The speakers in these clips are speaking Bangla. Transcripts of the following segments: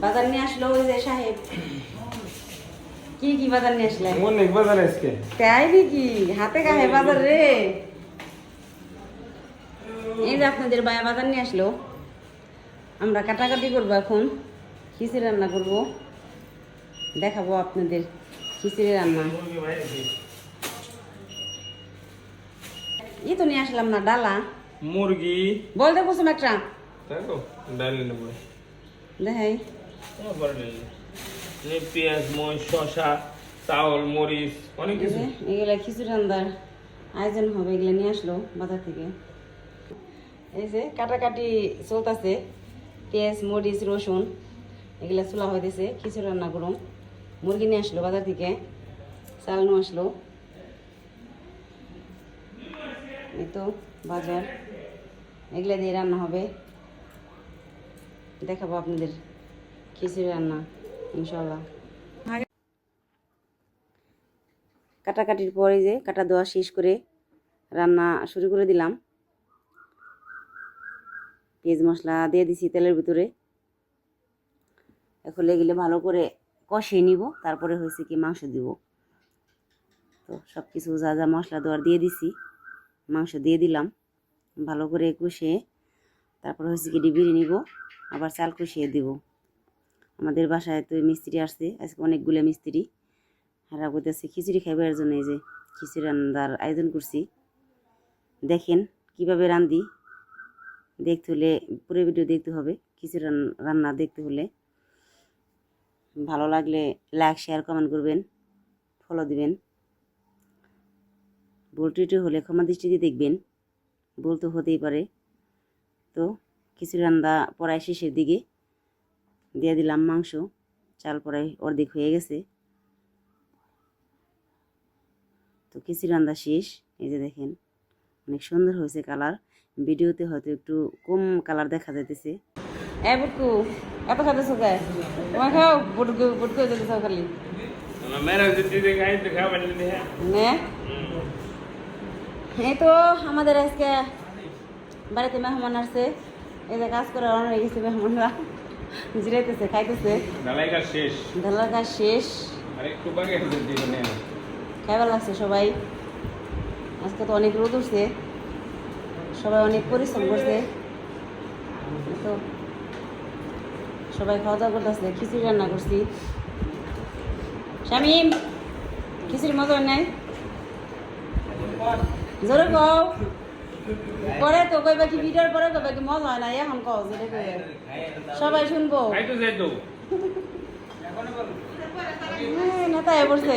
বাজার নিয়ে আসলো ওই যে সাহেব। কি কি বাজার নিয়ে আসলে? অনেক বাজার আজকে। তাই নাকি? হাতে গায়ে বাজার রে। এই যে আপনাদের বায়া বাজার নিয়ে আসলো। আমরা কাটাকাটি করবো এখন, খিচুড়ি রান্না করব, দেখাবো আপনাদের খিচুড়ি রান্না। ই তো নিয়ে আসলাম না, ডালা মুরগি বলতে কুসুম একটা দেখো ডাল নেব দেখাই। পেঁয়াজ মরিচ শসা চাউল মরিচ অনেক কিছু। এগুলা খিচুড়ি রান্নার আয়োজন হবে, এগুলা নিয়ে আসলো বাজার থেকে। এই যে কাটাকাটি চলতেছে, পেঁয়াজ মরিচ রসুন এগুলা চুলা হইতেছে, খিচুড়ি রান্না করুন। মুরগি নিয়ে আসলো বাজার থেকে, চাল নিয়ে আসলো। এই তো বাজার, এগুলা দিয়ে রান্না হবে, দেখাবো আপনাদের খিচুড়ি রান্না ইনশাল্লাহ। কাটাকাটির পরে যে কাটা দেওয়া শেষ করে রান্না শুরু করে দিলাম। পেঁয়াজ মশলা দিয়ে দিছি তেলের ভিতরে। এখন এগুলো ভালো করে কষিয়ে নিব, তারপরে হয়েছে কি মাংস দিব। তো সব কিছু যা যা মশলা দেওয়ার দিয়ে দিছি, মাংস দিয়ে দিলাম, ভালো করে কষিয়ে তারপরে হয়েছে কি ডিবিয়ে নিব, আবার চাল কষিয়ে দিব। আমাদের বাসায় তো মিস্ত্রি আসছে আজকে, অনেকগুলো মিস্ত্রি। হারা করতেছে খিচুড়ি খাইবার জন্য, এই যে খিচুড়ি রান্নার আয়োজন করছি। দেখেন কিভাবে রান্ধি, দেখতে হলে পুরো ভিডিও দেখতে হবে। খিচুড়ি রান্না দেখতে হলে ভালো লাগলে লাইক শেয়ার কমেন্ট করবেন, ফলো দিবেন। ভুল ত্রুটি হলে ক্ষমা দৃষ্টিতে দেখবেন, ভুল তো হতেই পারে। তো খিচুড়ি রান্না পড়ায় শেষের দিকে দিয়ে দিলাম মাংস, চাল পড়ায় অর্ধেক হয়ে গেছে। তো খিচুড়ি রান্না শেষ। এই যে দেখেন অনেক সুন্দর হয়েছে কালার, ভিডিওতে হয়তো একটু কম কালার দেখা যাইতেছে। এ বুটকু এত খাইতেছো কে? তোমার খাও, বুটকু বুটকু যেতেছো খালি নে। এই তো আমাদের আজকে বাড়িতে মেহমান আসছে, এই যে কাজ করে রান্না হয়ে গেছে, মেহমানরা জিরাইতেছে খাইতেছে। ঢালাই কাজ শেষ, ঢালার কাজ শেষ, আরেকটু বাকি আছে জীবনে। খাইবার লাগছে সবাই। আজকে তো অনেক রোদ উঠছে, সবাই অনেক পরিশ্রম করছে। তো সবাই খাওয়া দাওয়া করতেছে, খিচুড়ি রান্না করছি। শামিম খিচুড়ি মজা হয় নাই? জোরে কও, পরে তো কইবা কি ভিডিওর পরে কইবা কি মজা হয় না, এখন কও যেটা কইবে সবাই শুনবো। নেতায় পড়ছে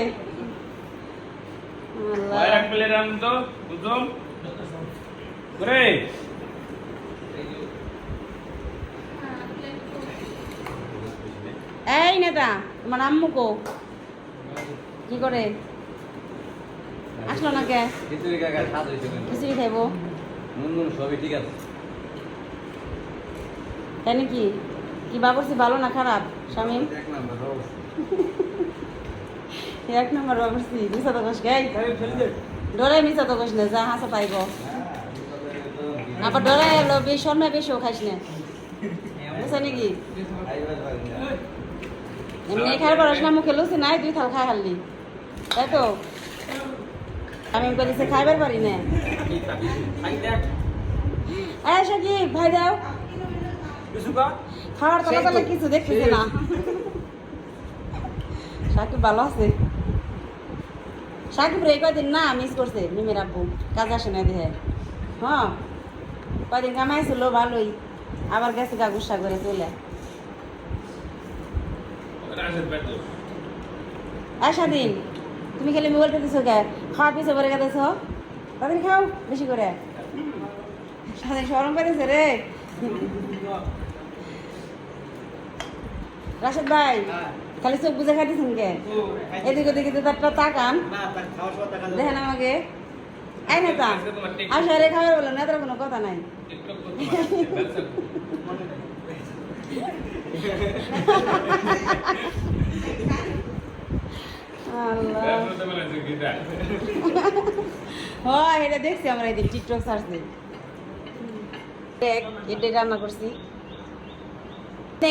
এই নেতা, তোমার আম্মু কো কি করে আসলো না কে? খিচুড়ি খাইবো সবই ঠিক আছে তাই নাকি? কি বাবরছি ভালো না খারাপ শামিম? এক নম্বর বাবরছি। মিশা তো কষ গাই ডরে, মিশা তো কষ না, যা হাসা পাইব। আবার ডরে এলো বেশ অন্য বেশিও খাইস না, বুঝছে নাকি? এমনি খাই পারস না, মুখে লুচি নাই, তুই থাল খাই হারলি তাই তো। আমি বলেছি খাইবার পারি না। এসে কি ভাই দাও খাওয়ার তলা তলা কিছু দেখতেছে না। সাকিব ভালো আছে? সাকিব রে কয়দিন না মিস করছে মিমের আব্বু, কাজ আসে না দেহে। হ্যাঁ কয়দিন কামাইছিল ভালোই, আবার গেছে গা গুসা করে চলে। স্বাধীন তুমি খেলে মোবাইলটা দিছো কে? খাওয়া পিছে পরে গেছ, তাদের খাও বেশি করে। স্বাধীন সরম পেরেছে রে। রাশেদ ভাই খালি চোখ বুঝে খাইতেছেন কে? এদিকে ওদিকে তো তাকান, দেখেন আমাকে। এই নেতা আসা রে খাবার বলেন, নেতার কোনো কথা নাই। হ্যাঁ এটা দেখছি আমরা, এই টিকটক সার্চ দিই। এটা রান্না করছি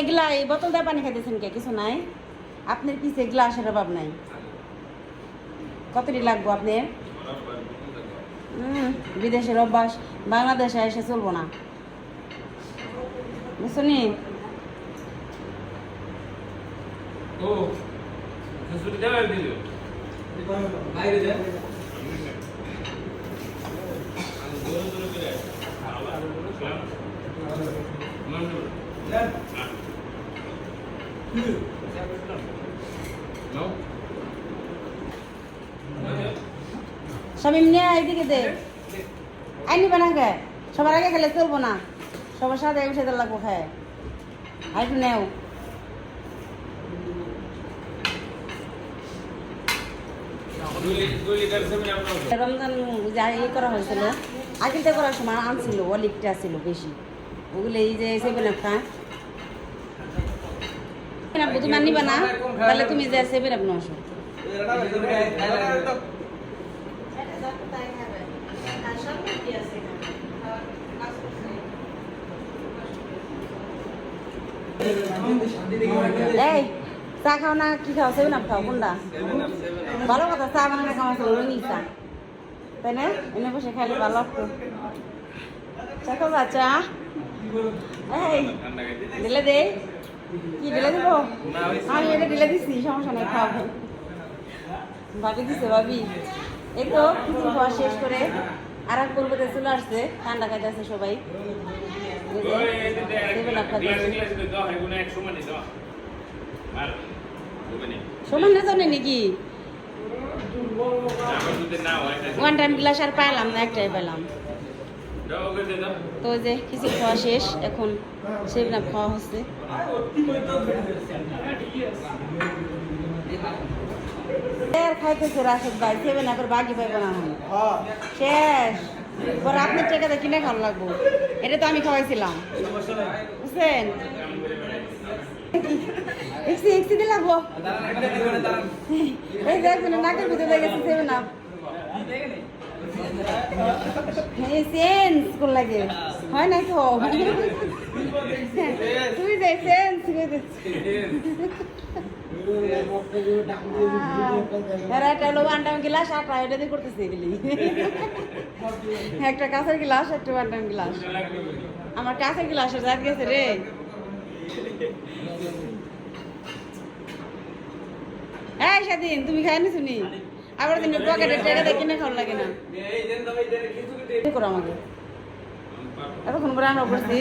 এগুলা এই বোতল দিয়ে পানি খাইতেছেন কে? কিছু নাই আপনার পিছে গ্লাসের অভাব নাই। কতটি লাগবো আপনার? বিদেশের অভ্যাস বাংলাদেশে এসে চলবো না, বুঝছনি? ও খিচুড়ি দেওয়া দিল বাইরে যা আমি জোরে জোরে করে আবার মান দেন নো শামিম নিয়ে এইদিকে দে, আইনি বানাকে সবার আগে খেলে চলবো না, সবার সাথে বসে লাগবো খায়। আর একটু নেও। রমজান যা ই করা হয়েছিল আগিলতে করার সময় আনছিল অলিকটা ছিল বেশি, ওগুলো এই যে সেভেন আপ খায় তুমি আনিবা না, তাহলে তুমি যে সেভেন আপ নশো এই চা খাও না কি খাও? সেভেন আপ খাও কোনটা? ভালো কথা, চা বানানো খাওয়া ছিল রঙিন চা, তাই না? এনে বসে খাইলে ভালো লাগতো। চা খাও চা? এই ঢেলে দে, কি ঢেলে দিব? আমি এটা ঢেলে দিচ্ছি, সমস্যা নেই, খাওয়া ভাই। ভাবি দিছে ভাবি। এই তো কিছু খাওয়া শেষ করে আর এক পর্বতে চলে আসছে, ঠান্ডা খাইতেছে সবাই। সমান জানে নাকি? ওয়ান টাইম গ্লাস আর পাইলাম না, একটাই পেলাম। তো যে কিছু খাওয়া শেষ, এখন সেভেন আপ খাওয়া হচ্ছে। খাইতেছে রাশেদ ভাই, সেভেন আপের বাকি পাইব না শেষ। পরে আপনার টাকাতে কিনে খাওয়া লাগবো, এটা তো আমি খাওয়াইছিলাম, বুঝছেন? এক্সি দিয়ে লাগবো। এই দেখবেন নাকের ভিতরে গেছে সেভেন আপ, সেন্স কোন লাগে হয় না তো? তুই যে সেন্স গ্লাস আটা এটা দিয়ে করতেছে গেলি, একটা কাঁচের গ্লাস একটা ওয়ান টাইম গ্লাস। আমার কাঁচের গ্লাসের জাত গেছে রে। হ্যাঁ স্বাধীন তুমি খাই নি শুনি, আবার দিন পকেটের টাকা দিয়ে কিনে খাওয়া লাগে না করো আমাকে। এতক্ষণ করে আমরা করছি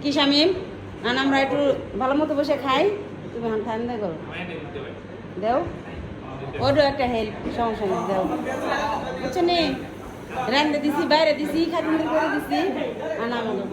কি শামিম, আর আমরা একটু ভালো মতো বসে খাই, তুমি এখন খাই না করো দেও, ওরও একটা হেল্প, সমস্যা নেই দেও, বুঝছো নি? রান্ধতে দিছি, বাইরে দিছি, খাদ্য করে দিছি, আর আমাদের